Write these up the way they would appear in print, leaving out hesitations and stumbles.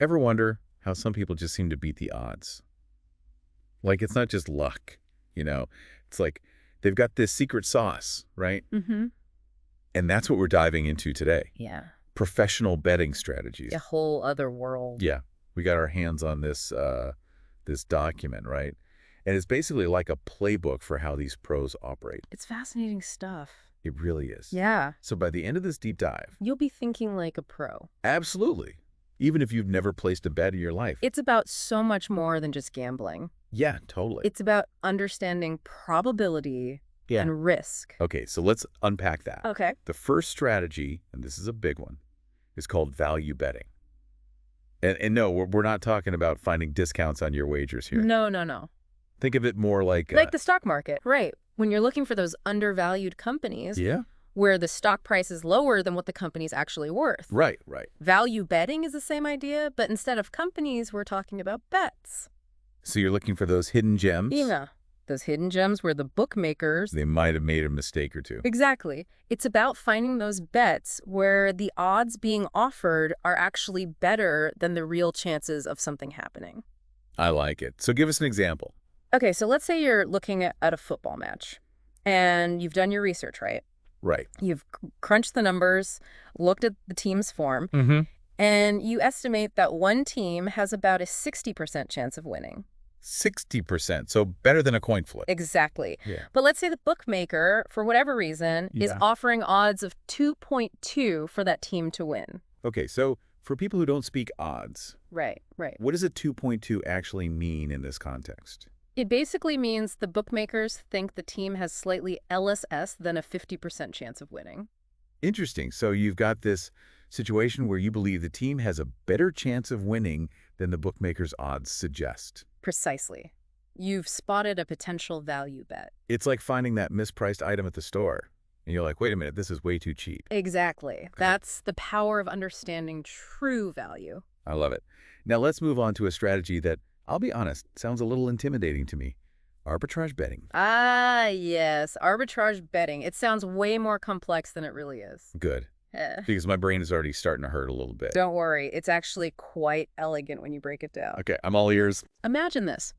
Ever wonder how some people just seem to beat the odds? Like, it's not just luck, you know? It's like they've got this secret sauce, right? Mm-hmm. And that's what we're diving into today. Yeah. Professional betting strategies. A whole other world. Yeah. We got our hands on this document, right? And it's basically like a playbook for how these pros operate. It's fascinating stuff. It really is. Yeah. So by the end of this deep dive, You'll be thinking like a pro. absolutely, even if you've never placed a bet in your life. It's about so much more than just gambling. Yeah, totally. It's about understanding probability Yeah. and risk. Okay, so let's unpack that. Okay. The first strategy, and this is a big one, is called value betting. And no, we're not talking about finding discounts on your wagers here. No. Think of it more like... Like the stock market. Right. When you're looking for those undervalued companies yeah? where the stock price is lower than what the company's actually worth. Right. Value betting is the same idea, but instead of companies, we're talking about bets. So you're looking for those hidden gems? Yeah. Those hidden gems where the bookmakers... They might have made a mistake or two. Exactly. It's about finding those bets where the odds being offered are actually better than the real chances of something happening. I like it. So give us an example. Okay, so let's say you're looking at a football match and you've done your research, right? Right. You've crunched the numbers, looked at the team's form, Mm-hmm. and you estimate that one team has about a 60% chance of winning. 60%, so better than a coin flip. Exactly. Yeah. But let's say the bookmaker, for whatever reason, is Yeah. offering odds of 2.2 for that team to win. Okay, so for people who don't speak odds, Right. what does a 2.2 actually mean in this context? It basically means the bookmakers think the team has slightly LSS than a 50% chance of winning. Interesting. So you've got this situation where you believe the team has a better chance of winning than the bookmaker's odds suggest. Precisely. You've spotted a potential value bet. It's like finding that mispriced item at the store. And you're like, wait a minute, this is way too cheap. Exactly. That's the power of understanding true value. I love it. Now let's move on to a strategy that, I'll be honest, sounds a little intimidating to me. Arbitrage betting. Ah, yes. Arbitrage betting. It sounds way more complex than it really is. Good. Eh. Because my brain is already starting to hurt a little bit. Don't worry. It's actually quite elegant when you break it down. Okay, I'm all ears. Imagine this.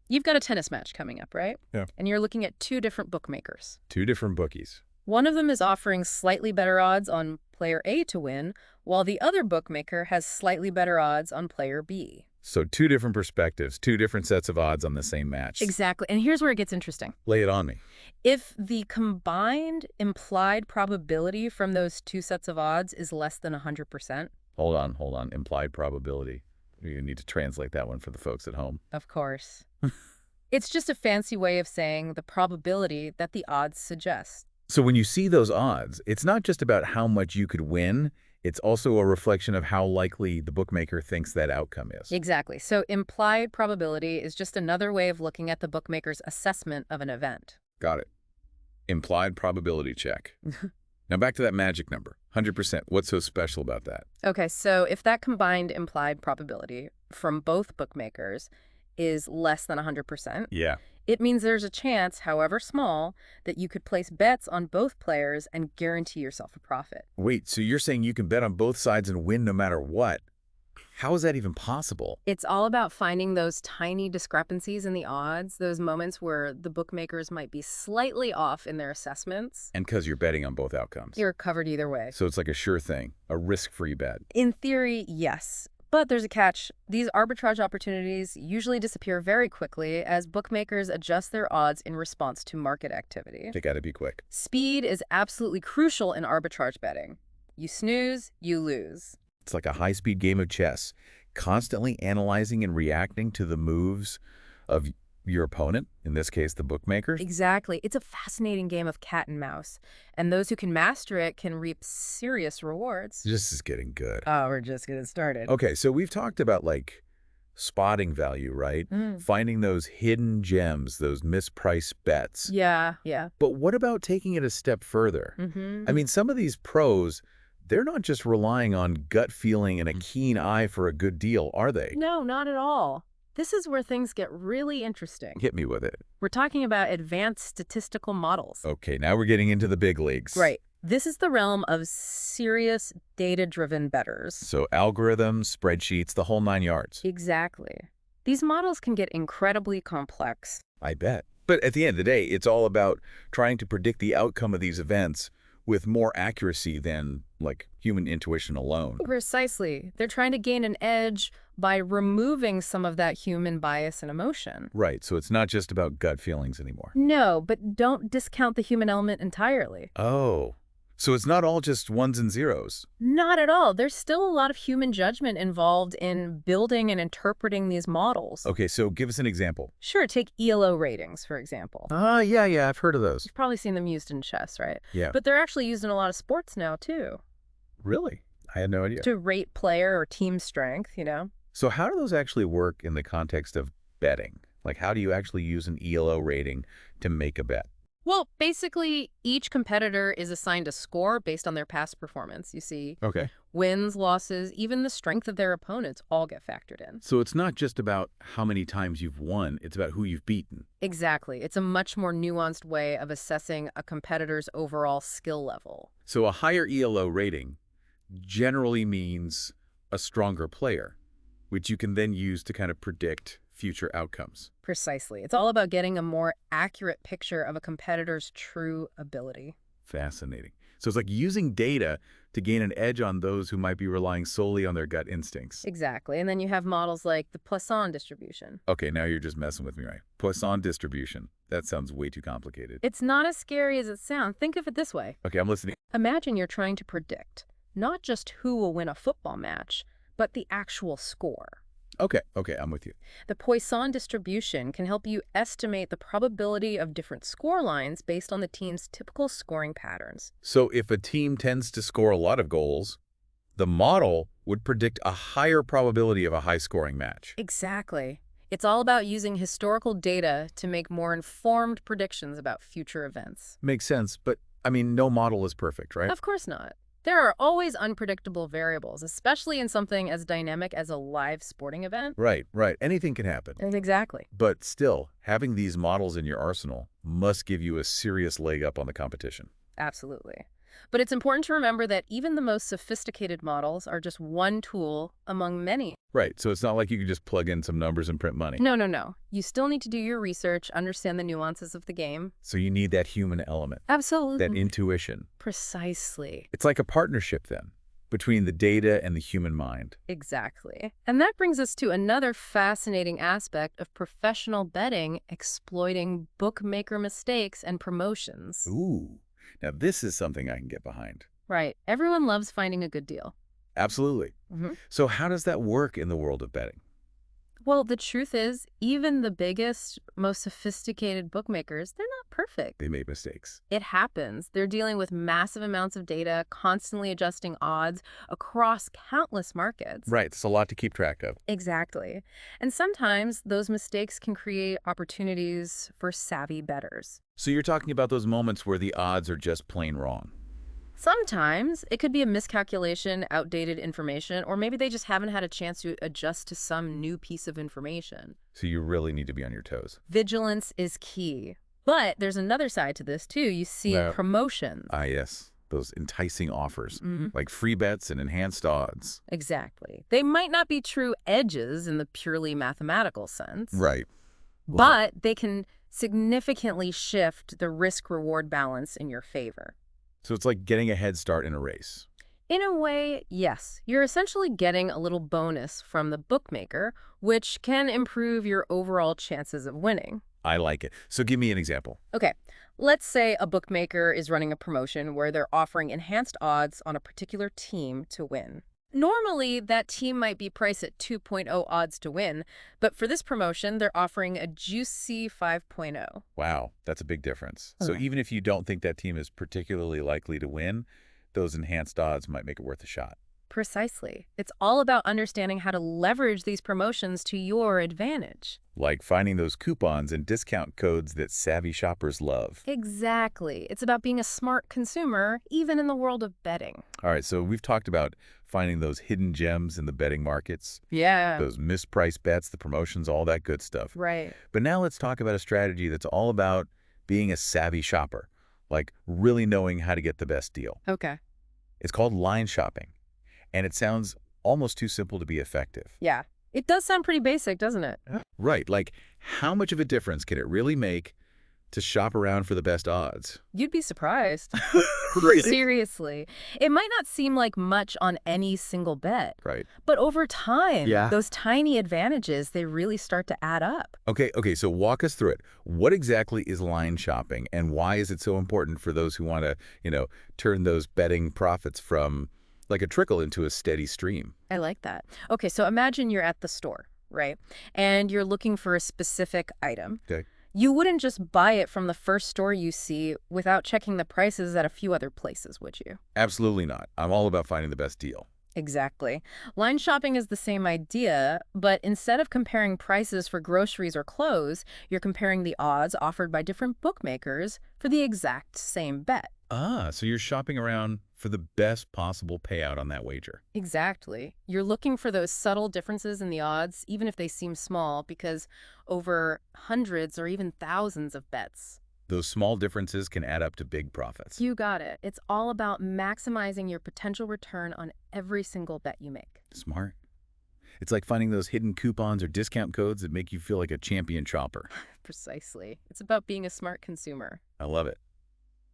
You've got a tennis match coming up, right? Yeah. And you're looking at two different bookmakers. Two different bookies. One of them is offering slightly better odds on player A to win, while the other bookmaker has slightly better odds on player B. So two different perspectives, two different sets of odds on the same match. Exactly. And here's where it gets interesting. Lay it on me. If the combined implied probability from those two sets of odds is less than 100%, Hold on. Implied probability. You need to translate that one for the folks at home. of course, it's just a fancy way of saying the probability that the odds suggest. So when you see those odds, it's not just about how much you could win, it's also a reflection of how likely the bookmaker thinks that outcome is. Exactly. So implied probability is just another way of looking at the bookmaker's assessment of an event. Got it. Implied probability check. Now back to that magic number, 100%. What's so special about that? Okay, so if that combined implied probability from both bookmakers is less than 100%, Yeah. it means there's a chance, however small, that you could place bets on both players and guarantee yourself a profit. Wait, so you're saying you can bet on both sides and win no matter what? How is that even possible? It's all about finding those tiny discrepancies in the odds, those moments where the bookmakers might be slightly off in their assessments. And because you're betting on both outcomes. You're covered either way. So it's like a sure thing, a risk-free bet. In theory, yes. But there's a catch. These arbitrage opportunities usually disappear very quickly as bookmakers adjust their odds in response to market activity. They gotta be quick. Speed is absolutely crucial in arbitrage betting. You snooze, you lose. It's like a high-speed game of chess, constantly analyzing and reacting to the moves of your opponent, in this case, the bookmakers. Exactly. It's a fascinating game of cat and mouse. And those who can master it can reap serious rewards. This is getting good. Oh, we're just getting started. Okay, so we've talked about, like, spotting value, right? Finding those hidden gems, those mispriced bets. Yeah. But what about taking it a step further? I mean, some of these pros, they're not just relying on gut feeling and a keen eye for a good deal, are they? No, not at all. This is where things get really interesting. Hit me with it. We're talking about advanced statistical models. Okay, now we're getting into the big leagues. Right. This is the realm of serious data-driven bettors. So algorithms, spreadsheets, the whole 9 yards. Exactly. These models can get incredibly complex. I bet. But at the end of the day, it's all about trying to predict the outcome of these events with more accuracy than, like, human intuition alone. Precisely. They're trying to gain an edge by removing some of that human bias and emotion. Right, so it's not just about gut feelings anymore. No, but don't discount the human element entirely. Oh, so it's not all just ones and zeros. Not at all. There's still a lot of human judgment involved in building and interpreting these models. Okay, so give us an example. Sure, take ELO ratings, for example. Yeah, I've heard of those. You've probably seen them used in chess, right? Yeah. But they're actually used in a lot of sports now, too, Really? I had no idea. to rate player or team strength. So how do those actually work in the context of betting? Like, how do you actually use an ELO rating to make a bet? Well, basically, each competitor is assigned a score based on their past performance. You see, Okay. wins, losses, even the strength of their opponents all get factored in. So it's not just about how many times you've won, it's about who you've beaten. Exactly. It's a much more nuanced way of assessing a competitor's overall skill level. So a higher ELO rating generally means a stronger player, which you can then use to kind of predict future outcomes. Precisely. It's all about getting a more accurate picture of a competitor's true ability. Fascinating. So it's like using data to gain an edge on those who might be relying solely on their gut instincts. Exactly. And then you have models like the Poisson distribution. Okay, now you're just messing with me, right? Poisson distribution. That sounds way too complicated. It's not as scary as it sounds. Think of it this way. Okay, I'm listening. Imagine you're trying to predict not just who will win a football match, but the actual score. Okay, I'm with you. The Poisson distribution can help you estimate the probability of different score lines based on the team's typical scoring patterns. So if a team tends to score a lot of goals, the model would predict a higher probability of a high-scoring match. Exactly. It's all about using historical data to make more informed predictions about future events. Makes sense, but, I mean, no model is perfect, right? Of course not. There are always unpredictable variables, especially in something as dynamic as a live sporting event. Right. Anything can happen. Exactly. But still, having these models in your arsenal must give you a serious leg up on the competition. Absolutely. But it's important to remember that even the most sophisticated models are just one tool among many. Right, so it's not like you can just plug in some numbers and print money. No. You still need to do your research, understand the nuances of the game. So you need that human element, Absolutely. that intuition. Precisely. It's like a partnership then, between the data and the human mind. Exactly. And that brings us to another fascinating aspect of professional betting exploiting bookmaker mistakes and promotions. Ooh, now this is something I can get behind. Right. Everyone loves finding a good deal. Absolutely. So how does that work in the world of betting? Well, the truth is, even the biggest, most sophisticated bookmakers, they're not perfect. They made mistakes. It happens. They're dealing with massive amounts of data, constantly adjusting odds across countless markets. Right, it's a lot to keep track of. Exactly. And sometimes those mistakes can create opportunities for savvy bettors. So you're talking about those moments where the odds are just plain wrong. Sometimes it could be a miscalculation, outdated information, or maybe they just haven't had a chance to adjust to some new piece of information. So you really need to be on your toes. Vigilance is key. But there's another side to this, too. You see promotions. Yes. Those enticing offers, like free bets and enhanced odds. Exactly. They might not be true edges in the purely mathematical sense. Right. But they can significantly shift the risk-reward balance in your favor. So it's like getting a head start in a race. In a way, yes. You're essentially getting a little bonus from the bookmaker, which can improve your overall chances of winning. I like it. So give me an example. Okay, let's say a bookmaker is running a promotion where they're offering enhanced odds on a particular team to win. Normally, that team might be priced at 2.0 odds to win, but for this promotion, they're offering a juicy 5.0. Wow, that's a big difference. So even if you don't think that team is particularly likely to win, those enhanced odds might make it worth a shot. Precisely. It's all about understanding how to leverage these promotions to your advantage. Like finding those coupons and discount codes that savvy shoppers love. Exactly. It's about being a smart consumer, even in the world of betting. All right, so we've talked about finding those hidden gems in the betting markets. Yeah. Those mispriced bets, the promotions, all that good stuff. Right. But now let's talk about a strategy that's all about being a savvy shopper, like really knowing how to get the best deal. Okay. It's called line shopping, and it sounds almost too simple to be effective. Yeah. It does sound pretty basic, doesn't it? Right, like how much of a difference can it really make to shop around for the best odds? You'd be surprised. Really? Seriously. It might not seem like much on any single bet, Right. but over time, Yeah. those tiny advantages, they really start to add up. Okay, so walk us through it. What exactly is line shopping, and why is it so important for those who want to, turn those betting profits from like a trickle into a steady stream? I like that. Okay, so imagine you're at the store, right? And you're looking for a specific item. Okay. You wouldn't just buy it from the first store you see without checking the prices at a few other places, would you? Absolutely not. I'm all about finding the best deal. Exactly. Line shopping is the same idea, but instead of comparing prices for groceries or clothes, you're comparing the odds offered by different bookmakers for the exact same bet. Ah, so you're shopping around for the best possible payout on that wager. Exactly. You're looking for those subtle differences in the odds, even if they seem small, because over hundreds or even thousands of bets. Those small differences can add up to big profits. You got it. It's all about maximizing your potential return on every single bet you make. Smart. It's like finding those hidden coupons or discount codes that make you feel like a champion shopper. Precisely. It's about being a smart consumer. I love it.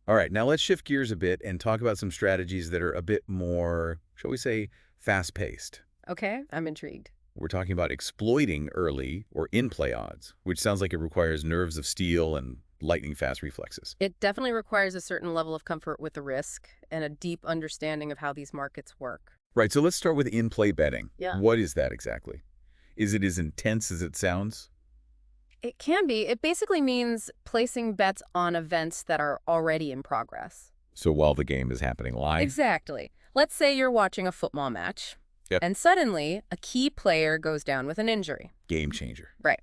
All right, now let's shift gears a bit and talk about some strategies that are a bit more, shall we say, fast-paced. Okay, I'm intrigued. We're talking about exploiting early or in-play odds, which sounds like it requires nerves of steel and lightning-fast reflexes. It definitely requires a certain level of comfort with the risk and a deep understanding of how these markets work. Right, so let's start with in-play betting. Yeah. What is that exactly? Is it as intense as it sounds? It can be. It basically means placing bets on events that are already in progress. So while the game is happening live? Exactly. Let's say you're watching a football match, Yep. and suddenly a key player goes down with an injury. Game changer. Right.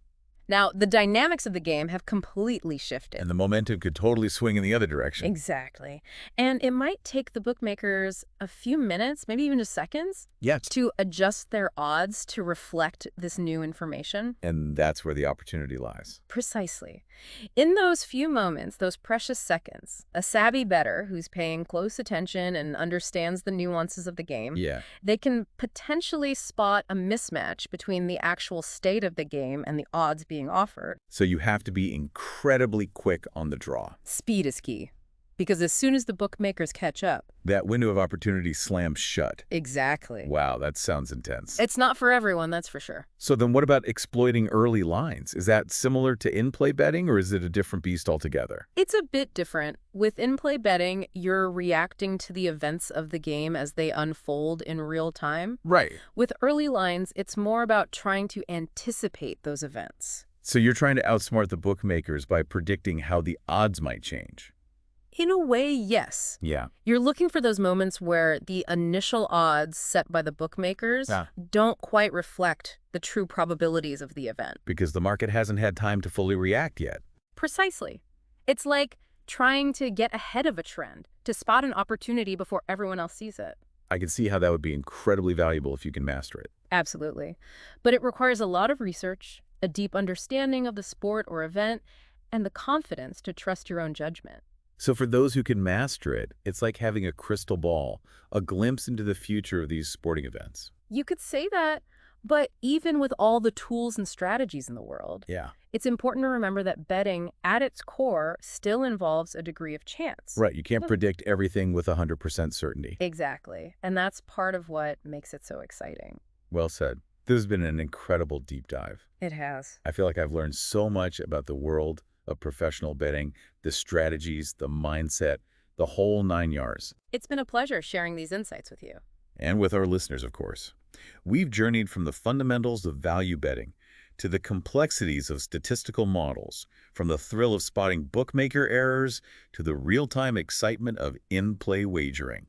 Now, the dynamics of the game have completely shifted. And the momentum could totally swing in the other direction. Exactly. And it might take the bookmakers a few minutes, maybe even just seconds, Yes. to adjust their odds to reflect this new information. And that's where the opportunity lies. Precisely. In those few moments, those precious seconds, a savvy bettor who's paying close attention and understands the nuances of the game, Yeah. they can potentially spot a mismatch between the actual state of the game and the odds being offered. So you have to be incredibly quick on the draw. Speed is key, because as soon as the bookmakers catch up. That window of opportunity slams shut. Exactly. Wow, that sounds intense. It's not for everyone, that's for sure. So then what about exploiting early lines? Is that similar to in-play betting, or is it a different beast altogether? It's a bit different. With in-play betting, you're reacting to the events of the game as they unfold in real time. Right. With early lines, it's more about trying to anticipate those events. So you're trying to outsmart the bookmakers by predicting how the odds might change. In a way, yes. Yeah. You're looking for those moments where the initial odds set by the bookmakers Yeah. don't quite reflect the true probabilities of the event. Because the market hasn't had time to fully react yet. Precisely. It's like trying to get ahead of a trend, to spot an opportunity before everyone else sees it. I can see how that would be incredibly valuable if you can master it. Absolutely. But it requires a lot of research, a deep understanding of the sport or event, and the confidence to trust your own judgment. So for those who can master it, it's like having a crystal ball, a glimpse into the future of these sporting events. You could say that, but even with all the tools and strategies in the world, Yeah. it's important to remember that betting, at its core, still involves a degree of chance. Right, you can't predict everything with 100% certainty. Exactly. And that's part of what makes it so exciting. Well said. This has been an incredible deep dive. It has. I feel like I've learned so much about the world of professional betting, the strategies, the mindset, the whole 9 yards. It's been a pleasure sharing these insights with you. And with our listeners, of course. We've journeyed from the fundamentals of value betting to the complexities of statistical models, from the thrill of spotting bookmaker errors to the real-time excitement of in-play wagering.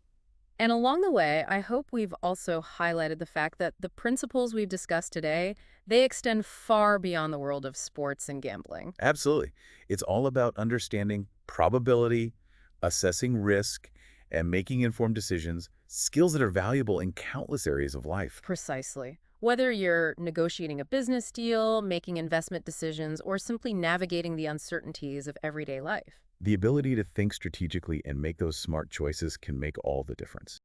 And along the way, I hope we've also highlighted the fact that the principles we've discussed today, they extend far beyond the world of sports and gambling. Absolutely. It's all about understanding probability, assessing risk, and making informed decisions, skills that are valuable in countless areas of life. Precisely. Whether you're negotiating a business deal, making investment decisions, or simply navigating the uncertainties of everyday life. The ability to think strategically and make those smart choices can make all the difference.